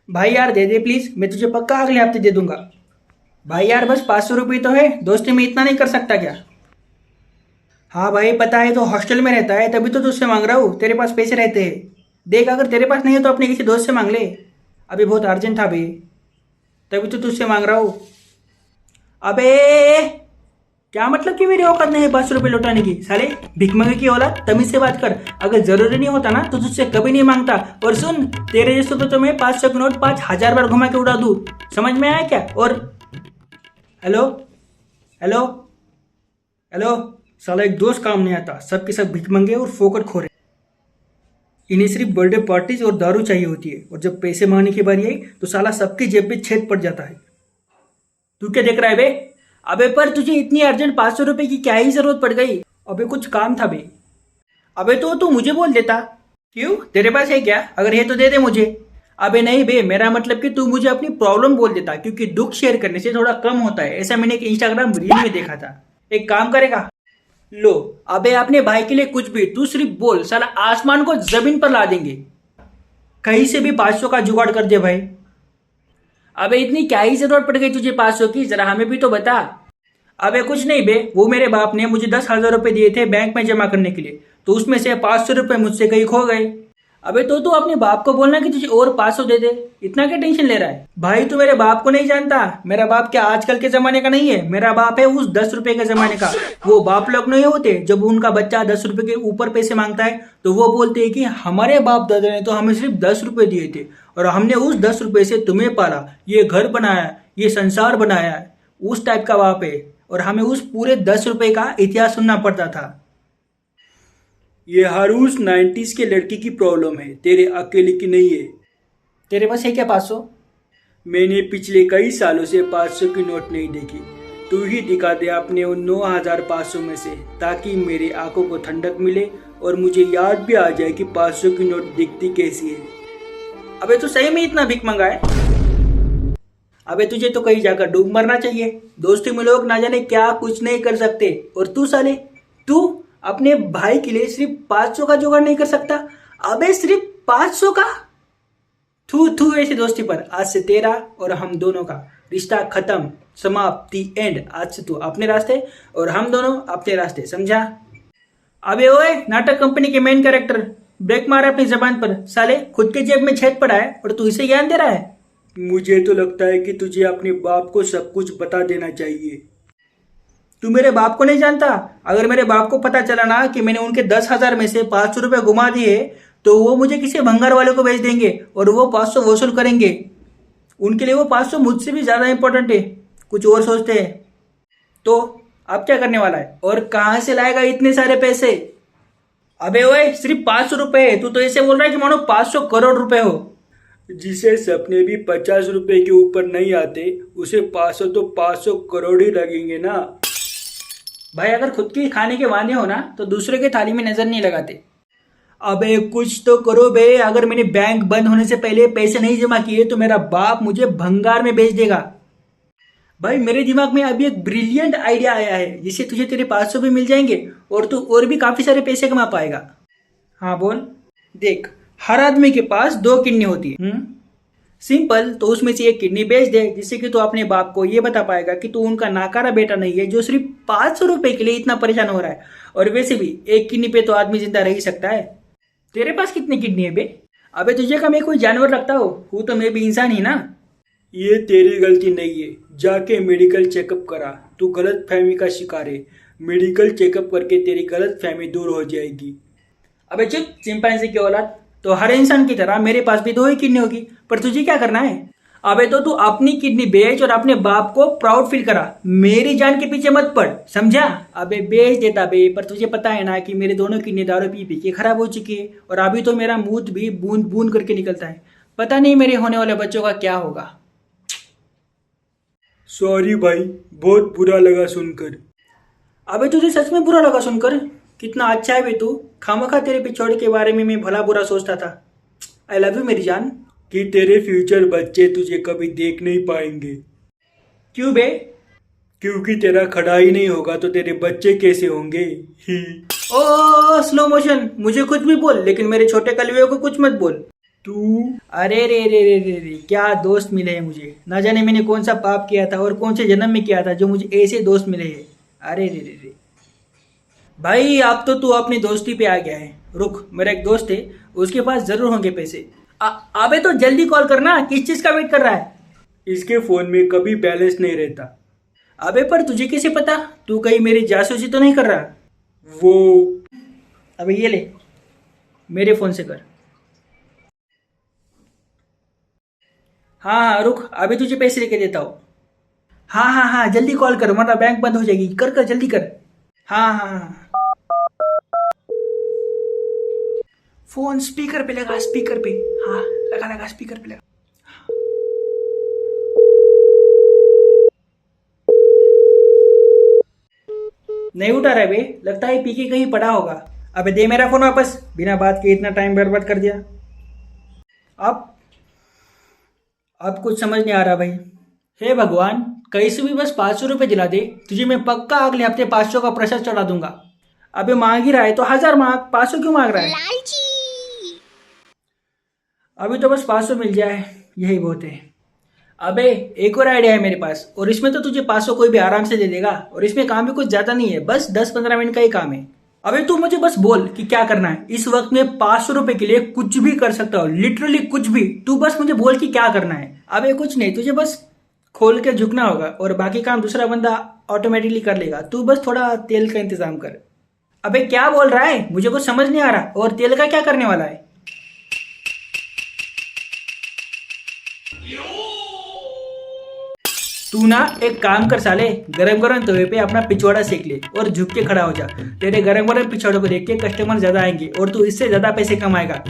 भाई यार दे दे प्लीज, मैं तुझे पक्का अगले हफ्ते दे दूंगा। भाई यार बस 500 रुपये तो है, दोस्ती में इतना नहीं कर सकता क्या? हाँ भाई पता है, तो हॉस्टल में रहता है तभी तो तुझसे मांग रहा हूँ, तेरे पास पैसे रहते हैं। देख अगर तेरे पास नहीं है तो अपने किसी दोस्त से मांग ले। अभी बहुत अर्जेंट था भाई, तभी तो तुझसे मांग रहा हूँ। अबे क्या मतलब कि मेरी औकात नहीं है 500 रुपये लौटाने की? साले भिखमंगे की औलाद, तमीज से बात कर। अगर जरूरी नहीं होता ना तो तुझसे कभी नहीं मांगता। और सुन, तेरे जैसे को तो मैं 500 के नोट 5000 बार घुमा के उड़ा दूँ। समझ में आया क्या? और हेलो हेलो हेलो, साला एक दोस्त काम नहीं आता, सबके सब भिखमंगे और फोकट खोरे। इन्हें सिर्फ बर्थडे पार्टीज और दारू चाहिए होती है, और जब पैसे मांगने की बारी आई तो साला सबकी जेब में छेद पड़ जाता है। तू क्या देख रहा है बे? अबे पर तुझे इतनी अर्जेंट 500 रुपए की क्या ही जरूरत पड़ गई? अबे कुछ काम था बे। अबे तो तू मुझे बोल देता। क्यों, तेरे पास है क्या? अगर है तो दे दे मुझे। अबे नहीं बे, मेरा मतलब कि तू मुझे अपनी प्रॉब्लम बोल देता, क्योंकि दुख शेयर करने से थोड़ा कम होता है, ऐसा मैंने एक इंस्टाग्राम रील में देखा था। एक काम करेगा? लो। अबे अपने भाई के लिए कुछ भी, तू सिर्फ बोल, साला आसमान को जमीन पर ला देंगे। कहीं से भी 500 का जुगाड़ कर दे भाई। अबे इतनी क्या ही जरूरत पड़ गई तुझे 500 की, जरा हमें भी तो बता। अबे कुछ नहीं बे, वो मेरे बाप ने मुझे 10,000 रुपए दिए थे बैंक में जमा करने के लिए, तो उसमें से 500 रुपए मुझसे कहीं खो गए। अबे तो तू अपने बाप को बोलना कि तुझे और 500 दे दे, इतना क्या टेंशन ले रहा है? भाई तू मेरे बाप को नहीं जानता, मेरा बाप क्या आजकल के जमाने का नहीं है, मेरा बाप है उस 10 रुपए के जमाने का। वो बाप लोग नहीं होते, जब उनका बच्चा 10 रुपए के ऊपर पैसे मांगता है तो वो बोलते हैं कि हमारे बाप दादा ने तो हमें सिर्फ 10 रुपए दिए थे, और हमने उस 10 रुपए से तुम्हें पाला, ये घर बनाया, ये संसार बनाया। उस टाइप का बाप है, और हमें उस पूरे 10 रुपए का इतिहास सुनना पड़ता था। ये हर उस 90s के लड़की की प्रॉब्लम है, तेरे अकेले की नहीं है। तेरे पास है क्या 500? मैंने पिछले कई सालों से 500 की नोट नहीं देखी, तू ही दिखा दे अपने उन 9,500 में से, ताकि मेरे आंखों को ठंडक मिले और मुझे याद भी आ जाए कि 500 की नोट दिखती कैसी है। अबे तू सही में इतना भीख मंगा है? अबे तुझे तो कहीं जाकर डूब मरना चाहिए, दोस्ती में लोग ना जाने क्या कुछ नहीं कर सकते, और तू साले, तू अपने भाई के लिए सिर्फ 500 का जुगाड़ नहीं कर सकता? अबे सिर्फ 500 का? थू थू ऐसी दोस्ती पर। आज से तेरा और हम दोनों का रिश्ता खत्म, समाप्ति, एंड। आज से तू अपने रास्ते और हम दोनों अपने रास्ते, समझा? अबे ओए नाटक कंपनी के मेन कैरेक्टर, ब्रेक मारा अपनी जबान पर। साले खुद के जेब में छेद पड़ा है और तू इसे ज्ञान दे रहा है? मुझे तो लगता है कि तुझे अपने बाप को सब कुछ बता देना चाहिए। तू मेरे बाप को नहीं जानता? अगर मेरे बाप को पता चला ना कि मैंने उनके 10,000 में से 500 रुपए घुमा दिए, तो वो मुझे किसी भंगार वाले को बेच देंगे और वो 500 वसूल करेंगे। उनके लिए वो 500 मुझसे भी ज्यादा इंपॉर्टेंट है, कुछ और सोचते हैं। तो अब क्या करने वाला है, और कहाँ से लाएगा इतने सारे पैसे? अबे ओए सिर्फ 500 रुपए है, तू तो ऐसे बोल रहा है कि मानो 500 करोड़ रुपए हो। जिसे सपने भी 50 रुपए के ऊपर नहीं आते, उसे 500 तो 500 करोड़ ही लगेंगे ना। भाई अगर खुद की खाने के वादे हो ना तो दूसरे के थाली में नजर नहीं लगाते। अबे कुछ तो करो बे, अगर मैंने बैंक बंद होने से पहले पैसे नहीं जमा किए तो मेरा बाप मुझे भंगार में बेच देगा। भाई मेरे दिमाग में अभी एक ब्रिलियंट आइडिया आया है, जिससे तुझे तेरे 500 भी मिल जाएंगे और तू और भी काफी सारे पैसे कमा पाएगा। हाँ बोल। देख, हर आदमी के पास 2 किडनी होती है। सिंपल, तो उसमें से एक किडनी बेच दे, जिससे कि तू अपने बाप को ये बता पाएगा कि तू उनका नाकारा बेटा नहीं है जो सिर्फ 500 रुपए के लिए इतना परेशान हो रहा है। और वैसे भी एक किडनी पे तो आदमी जिंदा रह ही सकता है। तेरे पास कितनी किडनी है बे? अबे तुझे का मैं कोई जानवर लगता हूँ तो मैं भी इंसान ही ना। ये तेरी गलती नहीं है, जाके मेडिकल चेकअप करा, तू गलत फहमी का शिकार है। मेडिकल चेकअप करके तेरी गलत फहमी दूर हो जाएगी। अबे चुप चिंपैंजी की औलाद, तो हर इंसान की तरह मेरे पास भी 2 ही किडनी होगी, पर तुझे क्या करना है? अबे तो तू अपनी किडनी बेच और अपने बाप को प्राउड फील करा, मेरी जान के पीछे मत पड़, समझा? अबे बेच देता बे, पर तुझे पता है ना कि मेरे दोनों किडनी दारू पी पी के खराब हो चुकी है, और अभी तो मेरा मूत भी बूंद बूंद करके निकलता है। पता नहीं मेरे होने वाले बच्चों का क्या होगा। सॉरी भाई, बहुत बुरा लगा सुनकर। अबे तुझे सच में बुरा लगा सुनकर? कितना अच्छा है बे तू, खामखा तेरे पिछोड़ के बारे में मैं भला बुरा सोचता था। आई लव यू मेरी जान। कि तेरे फ्यूचर बच्चे तुझे कभी देख नहीं पाएंगे। क्यों बे? क्योंकि तेरा खड़ा ही नहीं होगा तो तेरे बच्चे कैसे होंगे? ही। ओ स्लो मोशन, मुझे कुछ भी बोल, लेकिन मेरे छोटे कलवियों को कुछ मत बोल। तू? अरे रे रे रे रे रे, क्या दोस्त मिले हैं मुझे। ना जाने मैंने कौन सा पाप किया था और कौन से जन्म में किया था जो मुझे ऐसे दोस्त मिले हैं। अरे रे रे रे। भाई अब तो तू अपनी दोस्ती पे आ गया है। रुक, मेरा एक दोस्त है, उसके पास जरूर होंगे पैसे। अबे तो जल्दी कॉल करना, किस चीज का वेट कर रहा है? इसके फोन में कभी बैलेंस नहीं रहता। अबे पर तुझे कैसे पता? तू कहीं मेरी जासूसी तो नहीं कर रहा? वो अबे ये ले, मेरे फोन से कर। हाँ हाँ रुक, अभी तुझे पैसे लेके देता हूँ। हाँ हाँ हाँ जल्दी कॉल कर वरना बैंक बंद हो जाएगी। कर कर जल्दी कर। हाँ हाँ हाँ। फोन स्पीकर पे लगा, स्पीकर पे। हाँ लगा लगा, स्पीकर पे लगा। नहीं उठा रहा है बे, लगता है पी के कहीं पड़ा होगा। अबे दे मेरा फोन वापस, बिना बात के इतना टाइम बर्बाद कर दिया। अब अब कुछ समझ नहीं आ रहा भाई। हे भगवान, कहीं से भी बस 500 रुपये दिला दे, तुझे मैं पक्का अगले हफ्ते 500 का प्रसाद चढ़ा दूंगा। अबे मांग ही रहा है तो 1000 मांग, 500 क्यों मांग रहा है? अभी तो बस 500 मिल जाए, यही बहुत है। अबे एक और आइडिया है मेरे पास, और इसमें तो तुझे 500 कोई भी आराम से दे देगा, और इसमें काम भी कुछ ज्यादा नहीं है, बस 10-15 मिनट का ही काम है। अबे तू मुझे बस बोल कि क्या करना है। इस वक्त में 500 रुपए के लिए कुछ भी कर सकता हूँ, लिटरली कुछ भी। तू बस मुझे बोल कि क्या करना है। अबे कुछ नहीं, तुझे बस खोल के झुकना होगा और बाकी काम दूसरा बंदा ऑटोमेटिकली कर लेगा। तू बस थोड़ा तेल का इंतजाम कर। अबे क्या बोल रहा है, मुझे कुछ समझ नहीं आ रहा। और तेल का क्या करने वाला है? तू ना एक काम कर साले, गरम गरम तवे पे अपना पिछवाड़ा सेक ले और झुक के खड़ा हो जा। तेरे गरम गरम पिछवाड़े को देख के कस्टमर ज्यादा आएंगे और तू इससे ज्यादा पैसे कमाएगा।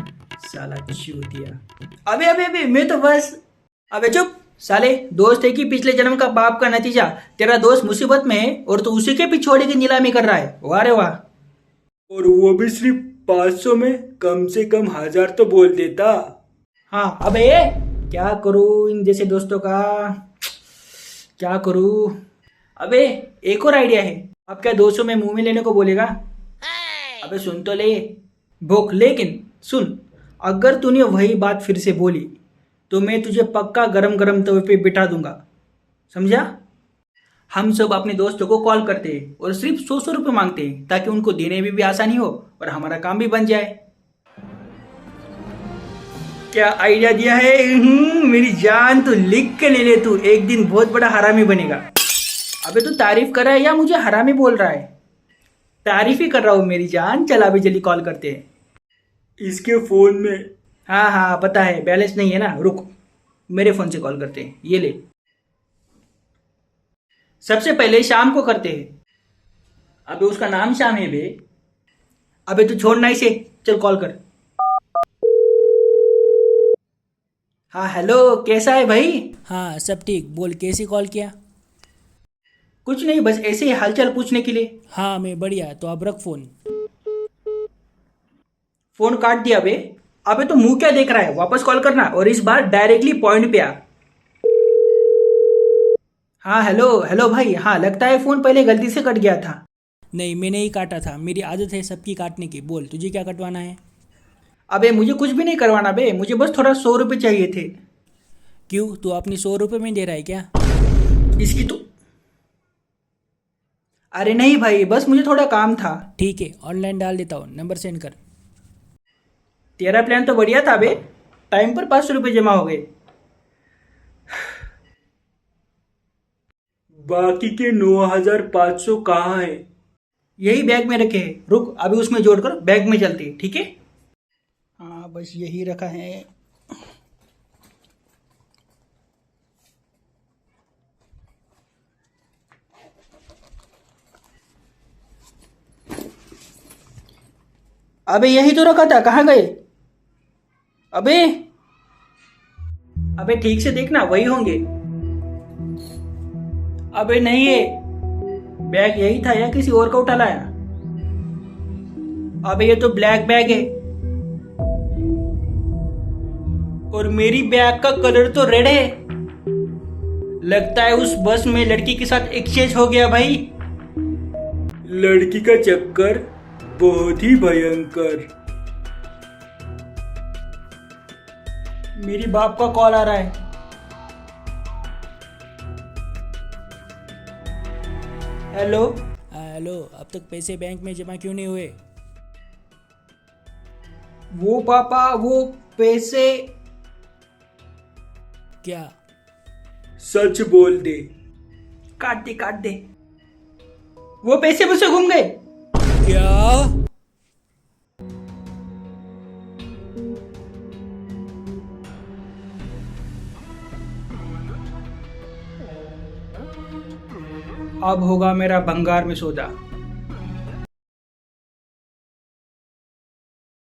साला चूतिया। अबे अबे अबे मैं तो बस। अबे चुप साले, दोस्त है कि पिछले जन्म का पाप का नतीजा। तेरा दोस्त मुसीबत में है और तू उसी के पिछवाड़े की नीलामी कर रहा है। वाह रे वाह। और वो भी सिर्फ 500 में, कम से कम 1000 तो बोल देता। हाँ अबे क्या करूँ इन जैसे दोस्तों का, क्या करूँ? अबे एक और आइडिया है। अब क्या 200 में मुंह में लेने को बोलेगा? अबे सुन तो ले भूख, लेकिन सुन, अगर तूने वही बात फिर से बोली तो मैं तुझे पक्का गरम गरम तवे पे बिठा दूंगा, समझा? हम सब अपने दोस्तों को कॉल करते हैं और सिर्फ 100 रुपये मांगते हैं ताकि उनको देने में भी आसानी हो और हमारा काम भी बन जाए। क्या आइडिया दिया है? मेरी जान, तू लिख के ले ले, तू एक दिन बहुत बड़ा हरामी बनेगा। अबे तू तारीफ कर रहा है या मुझे हरामी बोल रहा है? तारीफ ही कर रहा हूँ मेरी जान। चल अभी जल्दी कॉल करते हैं। इसके फोन में? हाँ हाँ पता है, बैलेंस नहीं है ना। रुक, मेरे फोन से कॉल करते हैं, ये ले। सबसे पहले शाम को करते हैं। अबे उसका नाम शाम है बे। अबे तू छोड़ना इसे, चल कॉल कर। हाँ हेलो, कैसा है भाई? हाँ सब ठीक, बोल कैसे कॉल किया? कुछ नहीं, बस ऐसे ही हालचाल पूछने के लिए। हाँ मैं बढ़िया, तो अब रख फ़ोन। फोन काट दिया बे। अबे तो मुंह क्या देख रहा है, वापस कॉल करना और इस बार डायरेक्टली पॉइंट पे आ। हाँ हेलो हेलो भाई। हाँ लगता है फोन पहले गलती से कट गया था। नहीं मैंने ही काटा था, मेरी आदत है सबकी काटने की। बोल तुझे क्या कटवाना है? अबे मुझे कुछ भी नहीं करवाना बे, मुझे बस थोड़ा 100 रुपये चाहिए थे। क्यों, तू अपनी 100 रुपये में दे रहा है क्या? इसकी तो, अरे नहीं भाई, बस मुझे थोड़ा काम था। ठीक है ऑनलाइन डाल देता हूँ, नंबर सेंड कर। तेरा प्लान तो बढ़िया था बे, टाइम पर 500 रुपये जमा हो गए। बाकी के 9500 कहाँ है? यही बैग में रखे हैं। रुक अभी उसमें जोड़कर बैग में चलते हैं, ठीक है? हाँ बस यही रखा है। अबे यही तो रखा था, कहाँ गए? अबे अबे ठीक से देखना, वही होंगे। अबे नहीं है, बैग यही था या किसी और का उठा लाया? अबे ये तो ब्लैक बैग है और मेरी बैग का कलर तो रेड है। लगता है उस बस में लड़की के साथ एक्सचेंज हो गया भाई। लड़की का चक्कर बहुत ही भयंकर। मेरी बाप का कॉल आ रहा है। हेलो। हेलो, अब तक पैसे बैंक में जमा क्यों नहीं हुए? वो पापा, वो पैसे। क्या? सच बोल दे। काट दे काट दे। वो पैसे मुझसे घूम गए। क्या? अब होगा मेरा भंगार में सौदा।